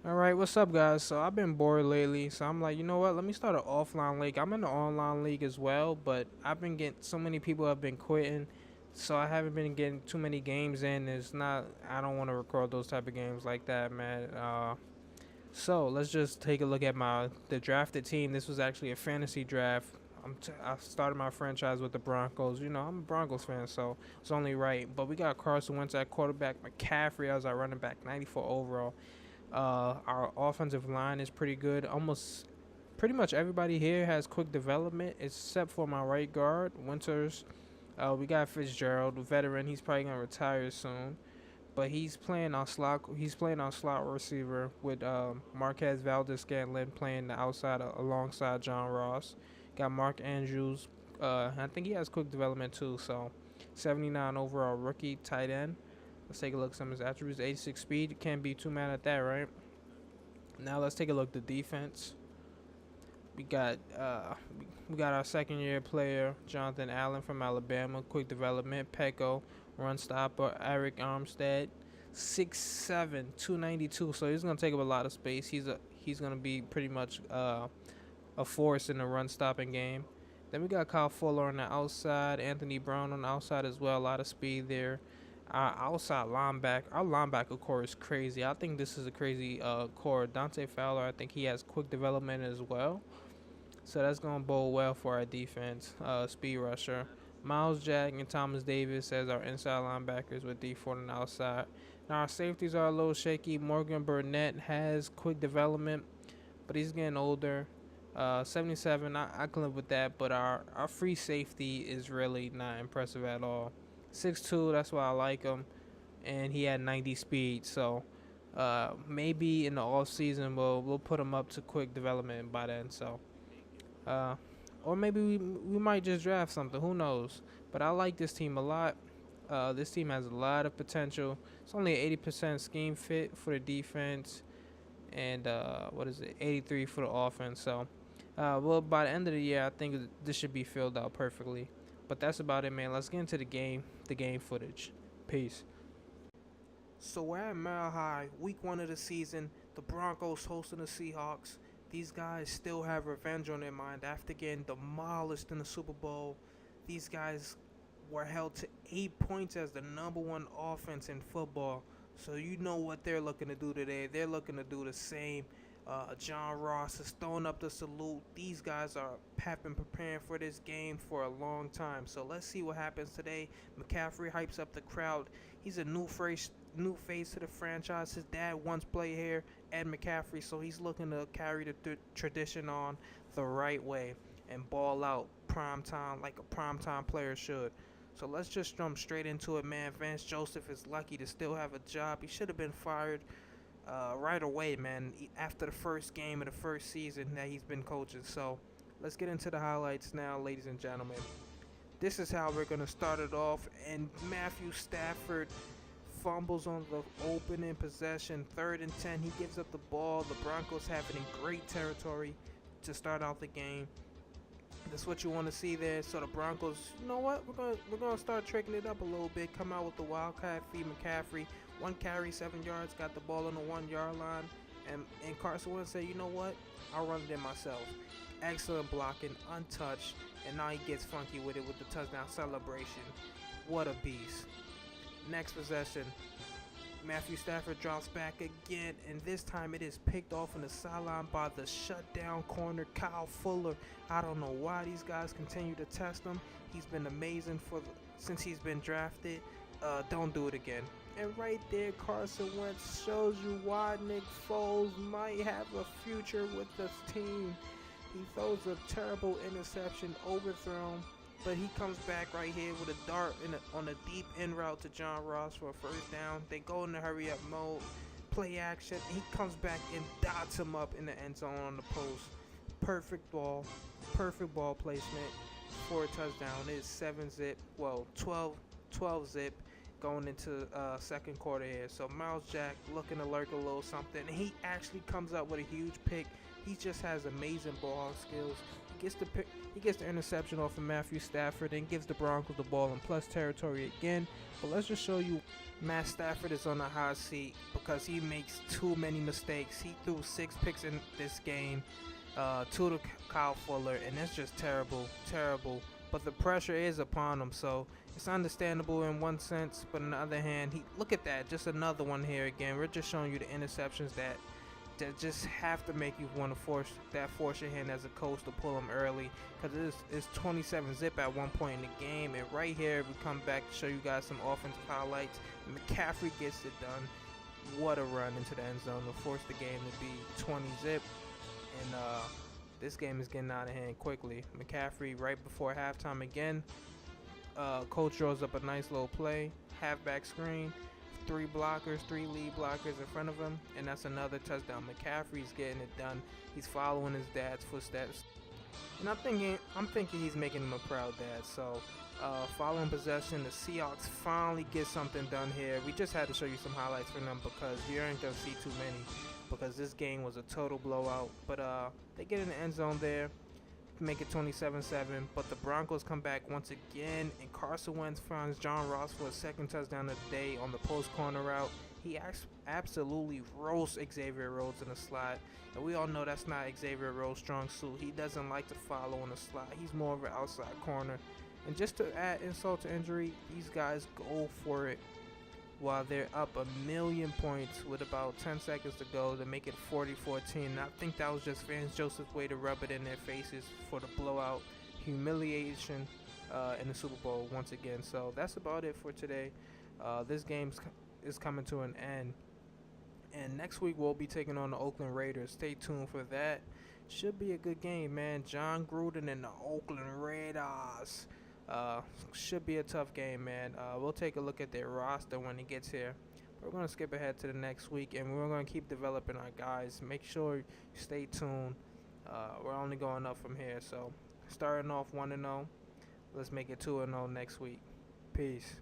Alright, what's up, guys? So, I've been bored lately, so I'm like, you know what? Let me start an offline league. I'm in the online league as well, but I've been getting so many people have been quitting, so I haven't been getting too many games in. It's not, I don't want to record those type of games like that, man. So, let's just take a look at the drafted team. This was actually a fantasy draft. I started my franchise with the Broncos. You know, I'm a Broncos fan, so it's only right. But we got Carson Wentz at quarterback, McCaffrey as our running back, 94 overall. Our offensive line is pretty good. Almost pretty much everybody here has quick development except for my right guard, Winters. We got Fitzgerald, a veteran. He's probably gonna retire soon, but he's playing on slot. He's playing on slot receiver with Marquez Valdez-Scantling playing the outside alongside John Ross. Got Mark Andrews. I think he has quick development too. So, 79 overall rookie tight end. Let's take a look at some of his attributes. 86 speed. Can't be too mad at that, right? Now let's take a look at the defense. We got we got our second year player Jonathan Allen from Alabama, quick development. Pecco, run stopper. Eric Armstead, 6'7", 292. So he's gonna take up a lot of space. He's gonna be pretty much a force in the run stopping game. Then we got Kyle Fuller on the outside, Anthony Brown on the outside as well. A lot of speed there. Our linebacker core is crazy. I think this is a crazy core. Dante Fowler, I think he has quick development as well. So that's going to bode well for our defense. Speed rusher. Miles Jack and Thomas Davis as our inside linebackers with D Ford on the outside. Now our safeties are a little shaky. Morgan Burnett has quick development, but he's getting older. 77, I can live with that, but our free safety is really not impressive at all. 6'2", that's why I like him, and he had 90 speed. So maybe in the off season we'll put him up to quick development by then. So uh, or maybe we might just draft something. Who knows? But I like this team a lot. This team has a lot of potential. It's only an 80% scheme fit for the defense, and 83 for the offense. So well, by the end of the year, I think this should be filled out perfectly. But that's about it, man. Let's get into the game footage. Peace. So we're at Mile High, week 1 of the season. The Broncos hosting the Seahawks. These guys still have revenge on their mind after getting demolished in the Super Bowl. These guys were held to 8 points as the number one offense in football. So you know what they're looking to do today. They're looking to do the same. John Ross is throwing up the salute. These guys have been preparing for this game for a long time. So let's see what happens today. McCaffrey hypes up the crowd. He's a new face to the franchise. His dad once played here, Ed McCaffrey, so he's looking to carry the tradition on the right way and ball out prime time like a prime time player should. So let's just jump straight into it, man. Vance Joseph is lucky to still have a job. He should have been fired right away, man, after the first game of the first season that he's been coaching. So let's get into the highlights now, ladies and gentlemen. This is how we're going to start it off. And Matthew Stafford fumbles on the opening possession, 3rd and 10. He gives up the ball. The Broncos have it in great territory to start out the game. That's what you want to see there. So the Broncos, you know what? We're gonna start tricking it up a little bit. Come out with the Wildcat feed McCaffrey. 1 carry, 7 yards. Got the ball on the 1-yard line. And Carson Wentz said, you know what? I'll run it in myself. Excellent blocking, untouched. And now he gets funky with it with the touchdown celebration. What a beast. Next possession. Matthew Stafford drops back again, and this time it is picked off in the sideline by the shutdown corner, Kyle Fuller. I don't know why these guys continue to test him. He's been amazing since he's been drafted. Don't do it again. And right there, Carson Wentz shows you why Nick Foles might have a future with this team. He throws a terrible interception, overthrown, but he comes back right here with a dart on a deep in route to John Ross for a first down. They go in the hurry up mode, play action. He comes back and dots him up in the end zone on the post. Perfect ball placement for a touchdown. It's 7-zip, 12 zip going into second quarter here. So Miles Jack looking to lurk a little something. He actually comes up with a huge pick. He just has amazing ball skills. He gets the interception off of Matthew Stafford and gives the Broncos the ball in plus territory again. But let's just show you Matt Stafford is on the hot seat because he makes too many mistakes. He threw 6 picks in this game, 2 to Kyle Fuller, and that's just terrible, terrible. But the pressure is upon him, so it's understandable in one sense. But on the other hand, look at that, just another one here again. We're just showing you the interceptions that just have to make you want to force your hand as a coach to pull them early, because it's 27 zip at one point in the game. And right here we come back to show you guys some offensive highlights. McCaffrey gets it done. What a run into the end zone to force the game to be 20 zip. And this game is getting out of hand quickly. McCaffrey right before halftime again. Coach draws up a nice little play, halfback screen, 3 lead blockers in front of him, and that's another touchdown. McCaffrey's getting it done. He's following his dad's footsteps, and I'm thinking he's making him a proud dad. So, following possession, the Seahawks finally get something done here. We just had to show you some highlights for them because you aren't gonna see too many, because this game was a total blowout. But they get in the end zone there, make it 27-7, but the Broncos come back once again, and Carson Wentz finds John Ross for a second touchdown of the day on the post corner route. He absolutely roasts Xavier Rhodes in the slot, and we all know that's not Xavier Rhodes' strong suit. He doesn't like to follow in the slot. He's more of an outside corner. And just to add insult to injury, these guys go for it while they're up 1,000,000 points with about 10 seconds to go to make it 40-14. And I think that was just Vance Joseph's way to rub it in their faces for the blowout humiliation in the Super Bowl once again. So that's about it for today. This game is coming to an end, and next week we'll be taking on the Oakland Raiders. Stay tuned for that. Should be a good game, man. John Gruden and the Oakland Raiders. Should be a tough game, man. We'll take a look at their roster when it gets here. We're going to skip ahead to the next week, and we're going to keep developing our guys. Make sure you stay tuned. We're only going up from here. So, starting off 1-0. Let's make it 2-0 next week. Peace.